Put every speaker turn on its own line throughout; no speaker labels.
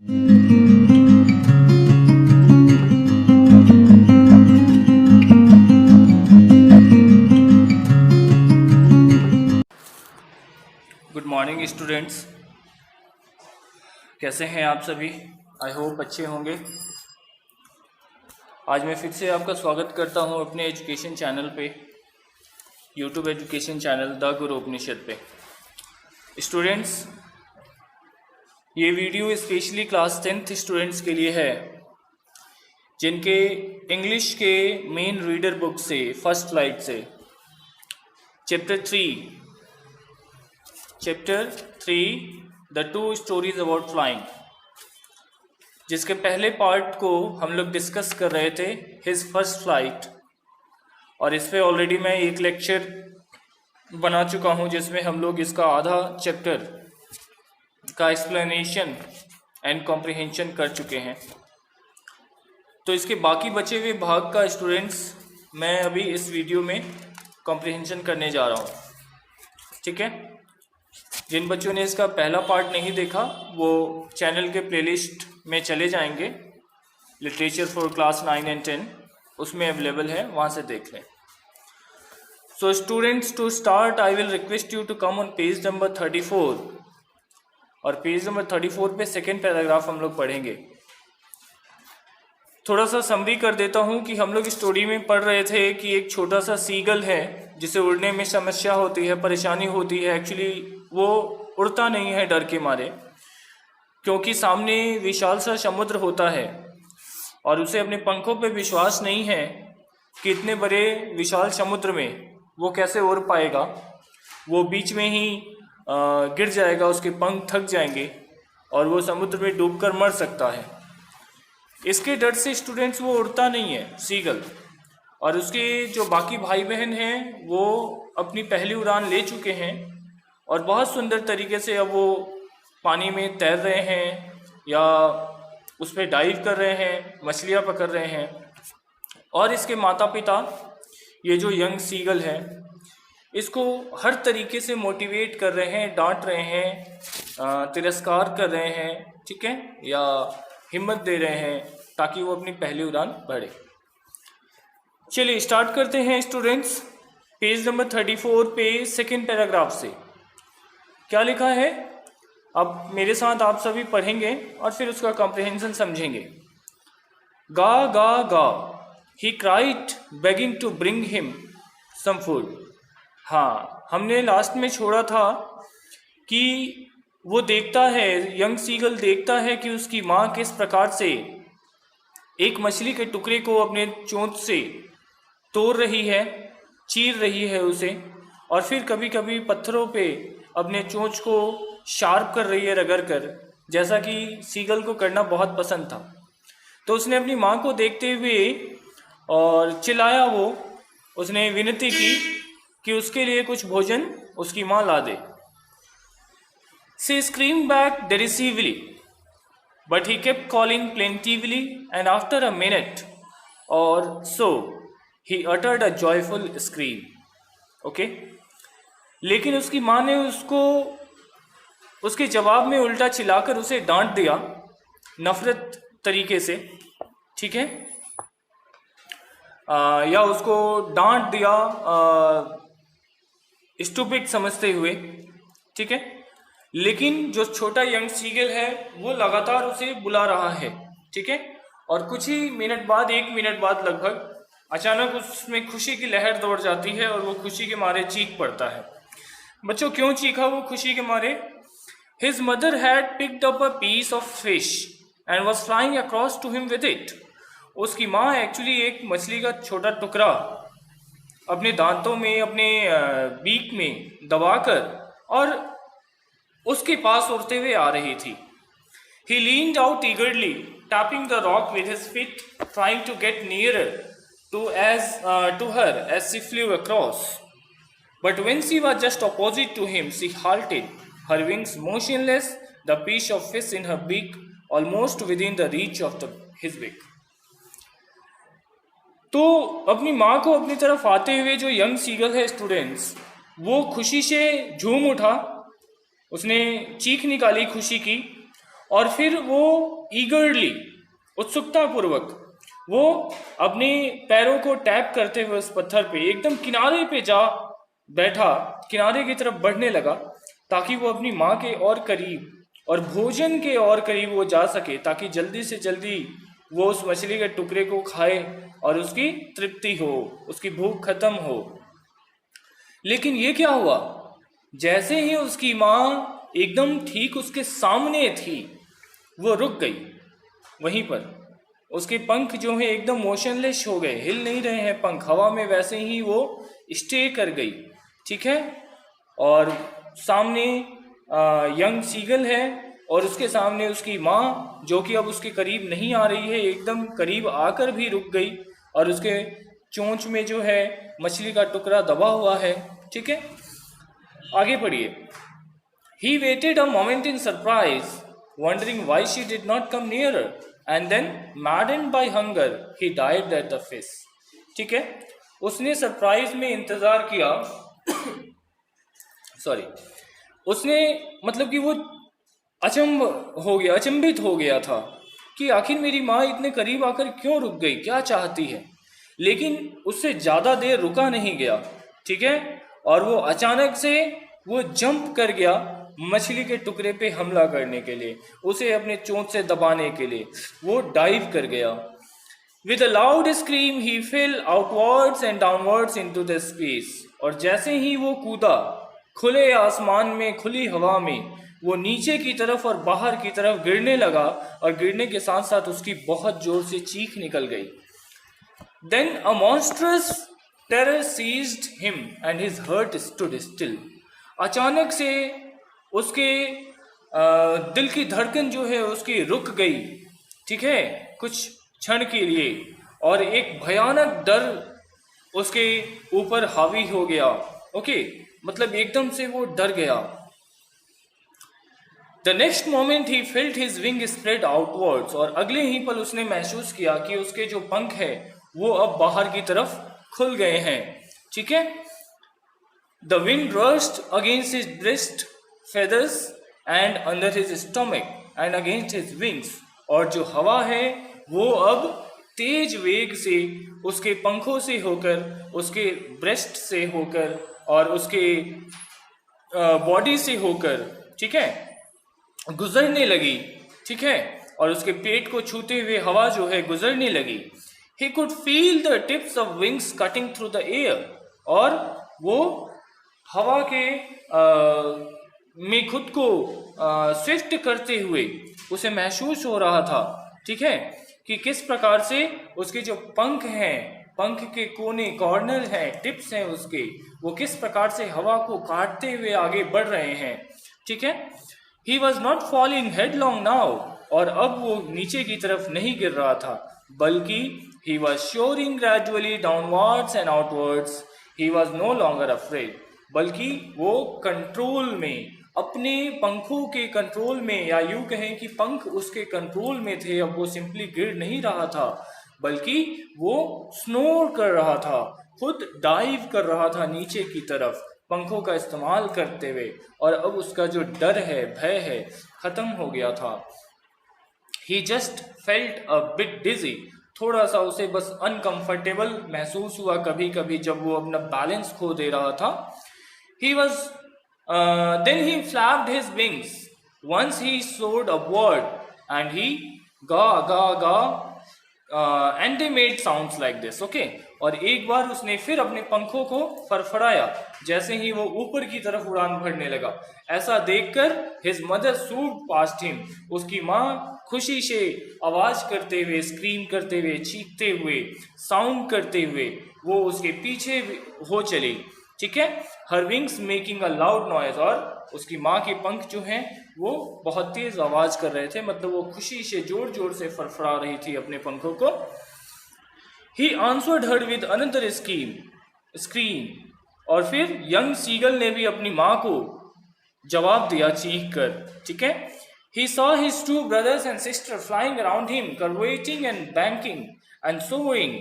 Good morning students, कैसे हैं आप सभी? आई होप अच्छे होंगे। आज मैं फिर से आपका स्वागत करता हूं अपने एजुकेशन चैनल पे, यूट्यूब एजुकेशन चैनल द गुरु उपनिषद पे। स्टूडेंट्स, ये video specially class 10th students के लिए है जिनके इंग्लिश के मेन रीडर बुक से फर्स्ट स्लाइड से chapter 3 the 2 stories about flying, जिसके पहले पार्ट को हम लोग डिस्कस कर रहे थे, हिज फर्स्ट फ्लाइट। और इस पे ऑलरेडी मैं एक लेक्चर बना चुका हूँ जिसमें हम लोग इसका आधा चैप्टर का एक्सप्लेनेशन एंड कॉम्प्रिहेंशन कर चुके हैं। तो इसके बाकी बचे हुए भाग का स्टूडेंट्स मैं अभी इस वीडियो में कॉम्प्रिहेंशन करने जा रहा हूँ। ठीक है, जिन बच्चों ने इसका पहला पार्ट नहीं देखा वो चैनल के प्लेलिस्ट में चले जाएंगे, लिटरेचर फॉर क्लास 9 एंड 10 उसमें अवेलेबल है, वहाँ से देख लें। So students, to start I will request you to come on page number 34, और पेज नंबर 34 पे सेकेंड पैराग्राफ हम लोग पढ़ेंगे। थोड़ा सा समरी कर देता हूँ कि हम लोग स्टोरी में पढ़ रहे थे कि एक छोटा सा सीगल है जिसे उड़ने में समस्या होती है, परेशानी होती है। एक्चुअली वो उड़ता नहीं है डर के मारे, क्योंकि सामने विशाल सा समुद्र होता है और उसे अपने पंखों पे विश्वास नहीं है कि इतने बड़े विशाल समुद्र में वो कैसे उड़ पाएगा। वो बीच में ही गिर जाएगा, उसके पंख थक जाएंगे और वो समुद्र में डूबकर मर सकता है। इसके डर से स्टूडेंट्स वो उड़ता नहीं है सीगल। और उसके जो बाकी भाई बहन हैं वो अपनी पहली उड़ान ले चुके हैं और बहुत सुंदर तरीके से अब वो पानी में तैर रहे हैं या उस पर डाइव कर रहे हैं, मछलियाँ पकड़ रहे हैं। और इसके माता पिता, ये जो यंग सीगल है, इसको हर तरीके से मोटिवेट कर रहे हैं, डांट रहे हैं, तिरस्कार कर रहे हैं, ठीक है, या हिम्मत दे रहे हैं ताकि वो अपनी पहली उड़ान भरे। चलिए स्टार्ट करते हैं स्टूडेंट्स। पेज नंबर 34 पे सेकेंड पैराग्राफ से क्या लिखा है अब मेरे साथ आप सभी पढ़ेंगे और फिर उसका कॉम्प्रिहेंशन समझेंगे। गा गा गा, he cried begging to bring him some food. हाँ, हमने लास्ट में छोड़ा था कि वो देखता है, यंग सीगल देखता है कि उसकी माँ किस प्रकार से एक मछली के टुकड़े को अपने चोंच से तोड़ रही है, चीर रही है उसे, और फिर कभी कभी पत्थरों पे अपने चोंच को शार्प कर रही है, रगड़ कर, जैसा कि सीगल को करना बहुत पसंद था। तो उसने अपनी माँ को देखते हुए और चिल्लाया, उसने विनती की कि उसके लिए कुछ भोजन उसकी माँ ला दे। She screamed back derisively, but he kept calling plaintively, and after a minute or so, he uttered a joyful scream. Okay? लेकिन उसकी माँ ने उसको उसके जवाब में उल्टा चिल्लाकर उसे डांट दिया, नफरत तरीके से, ठीक है, या उसको डांट दिया स्टूपिड समझते हुए, ठीक है। लेकिन जो छोटा यंग सीगल है वो लगातार उसे बुला रहा है, ठीक है। और कुछ ही मिनट बाद, 1 मिनट बाद लगभग, अचानक उसमें खुशी की लहर दौड़ जाती है और वो खुशी के मारे चीख पड़ता है। बच्चों, क्यों चीखा वो खुशी के मारे? His mother had picked up a piece of fish and was flying across to him with it. उसकी माँ एक्चुअली एक मछली का छोटा टुकड़ा अपने दांतों में, अपने बीक में दबाकर और उसके पास उड़ते हुए आ रही थी। He leaned out eagerly, tapping the rock with his feet, trying to get nearer to her as she flew across. But when she was just opposite to him, she halted, her wings motionless, the piece of fish in her beak almost within the reach of his beak. तो अपनी माँ को अपनी तरफ आते हुए जो young seagull है स्टूडेंट्स, वो खुशी से झूम उठा, उसने चीख निकाली खुशी की और फिर वो ईगरली, उत्सुकता पूर्वक वो अपने पैरों को टैप करते हुए उस पत्थर पे एकदम किनारे पे जा बैठा, किनारे की तरफ बढ़ने लगा, ताकि वो अपनी माँ के और करीब और भोजन के और करीब वो जा सके, ताकि जल्दी से जल्दी वो उस मछली के टुकड़े को खाए और उसकी तृप्ति हो, उसकी भूख खत्म हो। लेकिन ये क्या हुआ, जैसे ही उसकी माँ एकदम ठीक उसके सामने थी, वो रुक गई वहीं पर। उसके पंख जो है एकदम मोशनलेस हो गए, हिल नहीं रहे हैं पंख हवा में, वैसे ही वो स्टे कर गई। ठीक है, और सामने यंग सीगल है और उसके सामने उसकी माँ, जो कि अब उसके करीब नहीं आ रही है, एकदम करीब आकर भी रुक गई और उसके चोंच में जो है मछली का टुकड़ा दबा हुआ है। ठीक है, आगे पढ़िए। He waited a moment in surprise, wondering why she did not come nearer, and then, maddened by hunger, he dived at the fish. ठीक है, उसने सरप्राइज में इंतजार किया सॉरी, उसने मतलब कि वो अचंभित हो गया था कि आखिर मेरी माँ इतने करीब आकर क्यों रुक गई, क्या चाहती है। लेकिन उससे ज्यादा देर रुका नहीं गया। ठीक है, और वो अचानक से वो जंप कर गया मछली के टुकड़े पे हमला करने के लिए, उसे अपने चोंच से दबाने के लिए वो डाइव कर गया। With a loud scream, he fell outwards and downwards into the space. और जैसे ही वो कूदा खुले आसमान में, खुली हवा में, वो नीचे की तरफ और बाहर की तरफ गिरने लगा और गिरने के साथ साथ उसकी बहुत जोर से चीख निकल गई। Then a monstrous terror seized him and his heart stood still. अचानक से उसके दिल की धड़कन जो है उसकी रुक गई। ठीक है, कुछ क्षण के लिए, और एक भयानक डर उसके ऊपर हावी हो गया। ओके, मतलब एकदम से वो डर गया। The next moment he felt his wing spread outwards. और अगले ही पल उसने महसूस किया कि उसके जो पंख है वो अब बाहर की तरफ खुल गए हैं। ठीक है, The wind rushed against his breast feathers and under his stomach and against his wings. और जो हवा है वो अब तेज वेग से उसके पंखों से होकर, उसके ब्रेस्ट से होकर और उसके बॉडी से होकर, ठीक है, गुजरने लगी। ठीक है, और उसके पेट को छूते हुए हवा जो है गुजरने लगी। He could feel the tips of wings cutting through the air. और वो हवा के में खुद को स्विफ्ट करते हुए उसे महसूस हो रहा था। ठीक है, कि किस प्रकार से उसके जो पंख हैं, पंख के कोने, कॉर्नर हैं, टिप्स हैं उसके, वो किस प्रकार से हवा को काटते हुए आगे बढ़ रहे हैं। ठीक है, He was not falling headlong now. और अब वो नीचे की तरफ नहीं गिर रहा था, बल्कि he was soaring gradually downwards and outwards. He was no longer afraid. बल्कि वो कंट्रोल में, अपने पंखों के कंट्रोल में, या यूं कहें कि पंख उसके कंट्रोल में थे। अब वो सिंपली गिर नहीं रहा था, बल्कि वो स्नोर कर रहा था, खुद डाइव कर रहा था नीचे की तरफ पंखों का इस्तेमाल करते हुए। और अब उसका जो डर है, भय है, खत्म हो गया था। He just felt a bit dizzy. थोड़ा सा उसे बस अनकंफर्टेबल महसूस हुआ कभी कभी जब वो अपना बैलेंस खो दे रहा था। Then he flapped his wings. Once he soared upward and he ga, and they made sounds like this. Okay? और एक बार उसने फिर अपने पंखों को फड़फड़ाया जैसे ही वो ऊपर की तरफ उड़ान भरने लगा। ऐसा देखकर his mother soared past him. उसकी माँ खुशी से आवाज करते हुए, स्क्रीम करते हुए, चीखते हुए, साउंड करते हुए वो उसके पीछे हो चली। ठीक है, हर wings making a loud noise. और उसकी माँ के पंख जो हैं वो बहुत तेज आवाज कर रहे थे, मतलब वो खुशी से जोर जोर से फड़फड़ा रही थी अपने पंखों को। He answered her with another scream. और फिर यंग सीगल ने भी अपनी माँ को जवाब दिया चीख कर। ठीक है, He saw his two brothers and sister flying around him, curvating and banking and soaring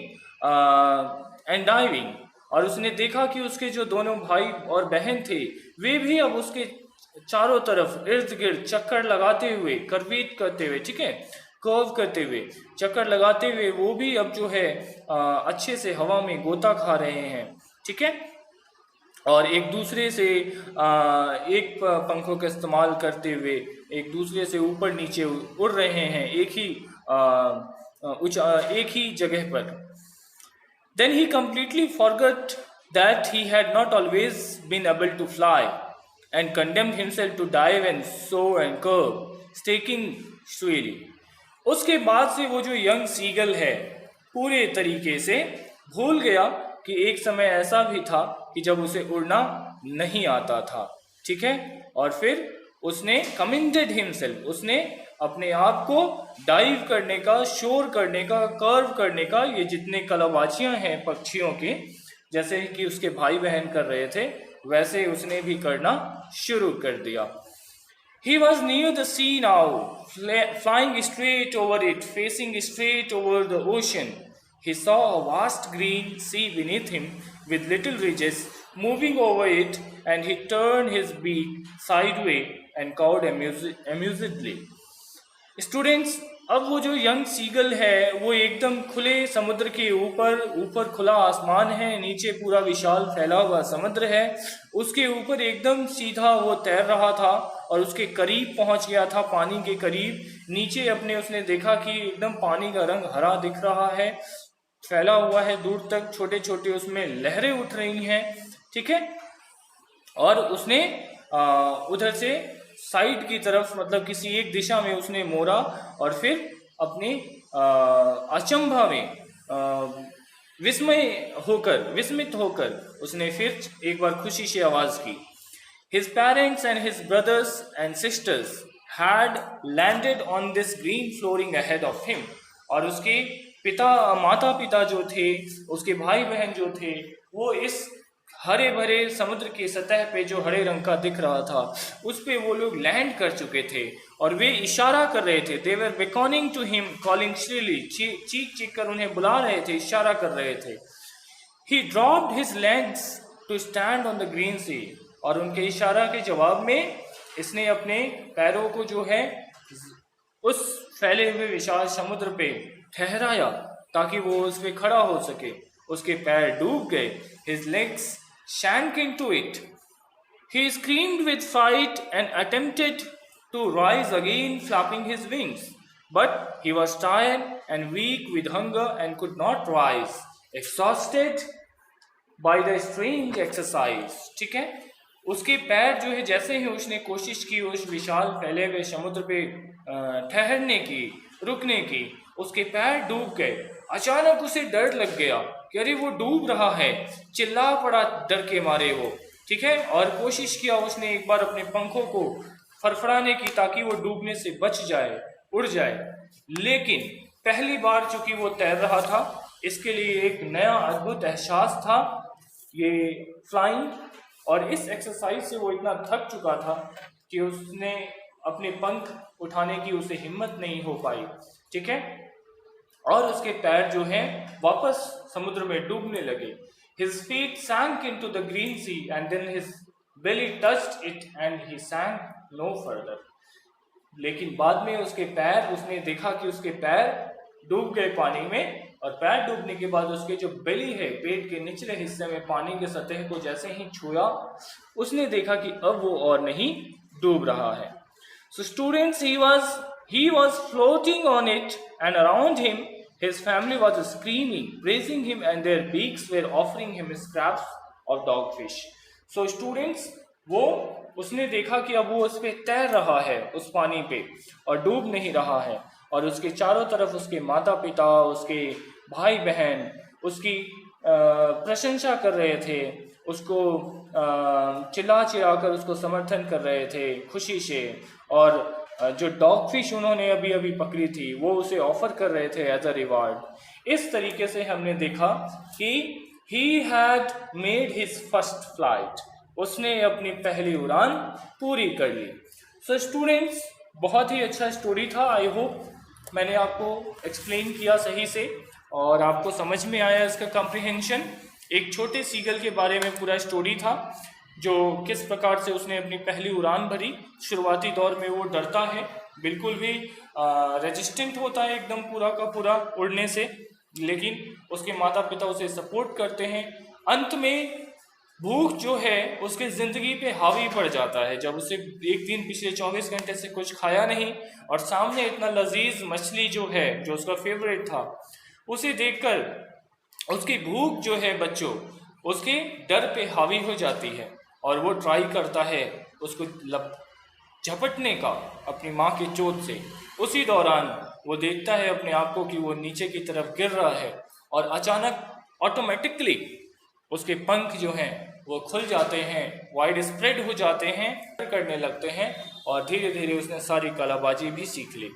and diving. और उसने देखा कि उसके जो दोनों भाई और बहन थे वे भी अब उसके चारों तरफ इर्द गिर्द चक्कर लगाते हुए, करवीट करते हुए, ठीक है, कर्व करते हुए, चक्कर लगाते हुए वो भी अब जो है अच्छे से हवा में गोता खा रहे हैं, ठीक है। और एक दूसरे से एक पंखों का इस्तेमाल करते हुए एक दूसरे से ऊपर नीचे उड़ रहे हैं, एक ही जगह पर। Then he completely forgot that he had not always been able to fly and condemned himself to dive and soar and curve, staking shrilly. उसके बाद से वो जो यंग सीगल है पूरे तरीके से भूल गया कि एक समय ऐसा भी था कि जब उसे उड़ना नहीं आता था, ठीक है। और फिर उसने कमेंडेड हिमसेल्फ, उसने अपने आप को डाइव करने का, शोर करने का, कर्व करने का, ये जितने कलाबाजियां हैं पक्षियों की, जैसे कि उसके भाई बहन कर रहे थे वैसे उसने भी करना शुरू कर दिया। He was near the sea now, flying straight over it, facing straight over the ocean. He saw a vast green sea beneath him with little ridges moving over it, and he turned his beak sideways and cawed amusedly. Students, अब वो जो young seagull है वो एकदम खुले समुद्र के ऊपर खुला आसमान है, नीचे पूरा विशाल फैला हुआ समुद्र है, उसके ऊपर एकदम सीधा वो तैर रहा था और उसके करीब पहुंच गया था, पानी के करीब। नीचे अपने उसने देखा कि एकदम पानी का रंग हरा दिख रहा है, फैला हुआ है दूर तक, छोटे छोटे उसमें लहरें उठ रही हैं, ठीक है। और उसने उधर से साइड की तरफ, मतलब किसी एक दिशा में उसने मोड़ा और फिर अपने अचंभा में विस्मित होकर उसने फिर एक बार खुशी से आवाज की। His parents and his brothers and sisters had landed on this green flooring ahead of him. और उसके माता पिता जो थे, उसके भाई बहन जो थे, वो इस हरे भरे समुद्र की सतह पे जो हरे रंग का दिख रहा था उस पे वो लोग लैंड कर चुके थे और वे इशारा कर रहे थे। They were beckoning to him, calling shrilly, चीख कर उन्हें बुला रहे थे, इशारा कर रहे थे। He dropped his legs to stand on the green sea. और उनके इशारा के जवाब में इसने अपने पैरों को जो है उस फैले हुए विशाल समुद्र पे ठहराया ताकि वो उस पे खड़ा हो सके। उसके पैर डूब गए। His legs sank into it. He screamed with fright and attempted to rise again, flapping his wings. But he was tired and weak with hunger and could not rise, exhausted by the strange exercise. ठीक है, उसके पैर जो है, जैसे ही उसने कोशिश की उस विशाल फैले हुए समुद्र पे ठहरने की, रुकने की, उसके पैर डूब गए। अचानक उसे डर लग गया कि अरे वो डूब रहा है, चिल्ला पड़ा डर के मारे वो, ठीक है। और कोशिश किया उसने एक बार अपने पंखों को फड़फड़ाने की ताकि वो डूबने से बच जाए, उड़ जाए, लेकिन पहली बार चूंकि वो तैर रहा था इसके लिए एक नया अद्भुत एहसास था ये फ्लाइंग। और इस एक्सरसाइज से वो इतना थक चुका था कि उसने अपने पंख उठाने की उसे हिम्मत नहीं हो पाई, ठीक है। और उसके पैर जो हैं वापस समुद्र में डूबने लगे। His feet sank into the green sea and then his belly touched it and he sank no further. लेकिन बाद में उसके पैर, उसने देखा कि उसके पैर डूब गए पानी में, और पैर डूबने के बाद उसके जो बेली है, पेट के निचले हिस्से में पानी के सतह को जैसे ही छुआ उसने देखा कि अब वो और नहीं डूब रहा है। So students, he was floating on it and around him his family was screaming, praising him and their beaks were offering him scraps of dogfish. So students, वो उसने देखा कि अब वो उस पे तैर रहा है उस पानी पे और डूब नहीं रहा है, और उसके चारों तरफ उसके माता पिता, उसके भाई बहन उसकी प्रशंसा कर रहे थे, उसको चिल्ला कर उसको समर्थन कर रहे थे खुशी से, और जो डॉग फिश उन्होंने अभी अभी पकड़ी थी वो उसे ऑफर कर रहे थे एज अ रिवार्ड। इस तरीके से हमने देखा कि he had made his first flight, उसने अपनी पहली उड़ान पूरी कर ली। सो स्टूडेंट्स, बहुत ही अच्छा स्टोरी था। आई होप मैंने आपको एक्सप्लेन किया सही से और आपको समझ में आया इसका कॉम्प्रिहेंशन। एक छोटे सीगल के बारे में पूरा स्टोरी था। जो किस प्रकार से उसने अपनी पहली उड़ान भरी। शुरुआती दौर में वो डरता है, बिल्कुल भी रेजिस्टेंट होता है एकदम पूरा का पूरा उड़ने से, लेकिन उसके माता पिता उसे सपोर्ट करते हैं। अंत में भूख जो है उसके ज़िंदगी पे हावी पड़ जाता है, जब उसे एक दिन पिछले 24 घंटे से कुछ खाया नहीं और सामने इतना लजीज मछली जो है, जो उसका फेवरेट था, उसे देखकर उसकी भूख जो है बच्चों उसके डर पे हावी हो जाती है और वो ट्राई करता है उसको झपटने का अपनी माँ की चोट से। उसी दौरान वो देखता है अपने आप को कि वो नीचे की तरफ गिर रहा है और अचानक ऑटोमेटिकली उसके पंख जो हैं वो खुल जाते हैं, वाइड स्प्रेड हो जाते हैं, करने लगते हैं और धीरे धीरे उसने सारी कलाबाजी भी सीख ली।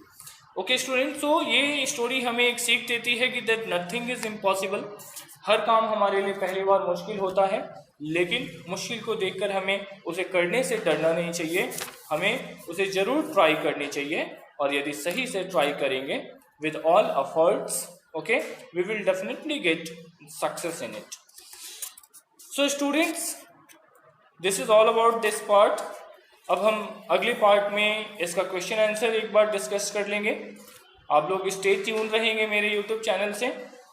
ओके स्टूडेंट, तो ये स्टोरी हमें एक सीख देती है कि दैट नथिंग इज इम्पॉसिबल। हर काम हमारे लिए पहली बार मुश्किल होता है, लेकिन मुश्किल को देखकर हमें उसे करने से डरना नहीं चाहिए, हमें उसे ज़रूर ट्राई करनी चाहिए और यदि सही से ट्राई करेंगे with all efforts, okay, we will definitely get success in it. So students, this is all about this part. अब हम अगले पार्ट में इसका क्वेश्चन आंसर एक बार डिस्कस कर लेंगे। आप लोग स्टे ट्यून रहेंगे मेरे यूट्यूब चैनल से।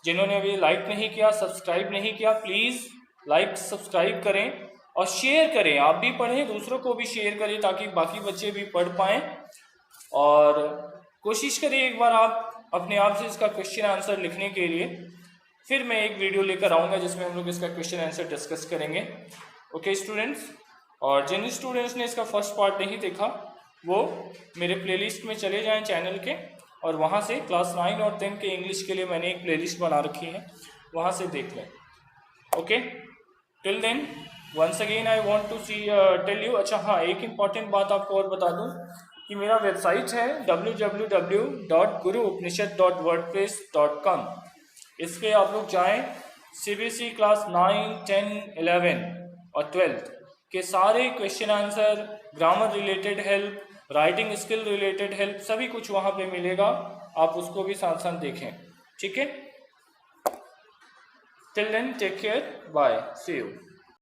जिन्होंने अभी लाइक नहीं किया, सब्सक्राइब नहीं किया, प्लीज़ लाइक सब्सक्राइब करें और शेयर करें। आप भी पढ़ें, दूसरों को भी शेयर करें ताकि बाकी बच्चे भी पढ़ पाएँ। और कोशिश करिए एक बार आप अपने आप से इसका क्वेश्चन आंसर लिखने के लिए। फिर मैं एक वीडियो लेकर आऊँगा जिसमें हम लोग इसका क्वेश्चन आंसर डिस्कस करेंगे। ओके स्टूडेंट्स, और जिन स्टूडेंट्स ने इसका फर्स्ट पार्ट नहीं देखा वो मेरे प्लेलिस्ट में चले जाएं चैनल के, और वहाँ से क्लास 9 और 10 के इंग्लिश के लिए मैंने एक प्लेलिस्ट बना रखी है, वहाँ से देख लें। Okay, till then once again I want to tell you. अच्छा हाँ, एक इम्पॉर्टेंट बात आपको और बता दूँ कि मेरा वेबसाइट है www.guruupnishads.wordpress.com। इस पर आप लोग जाएँ। CBSE क्लास 9, 10, 11 और 12 के सारे question answer, grammar related help, writing skill related help, सभी कुछ वहाँ पे मिलेगा। आप उसको भी साथ साथ देखें, ठीक है। Till then take care, bye, see you.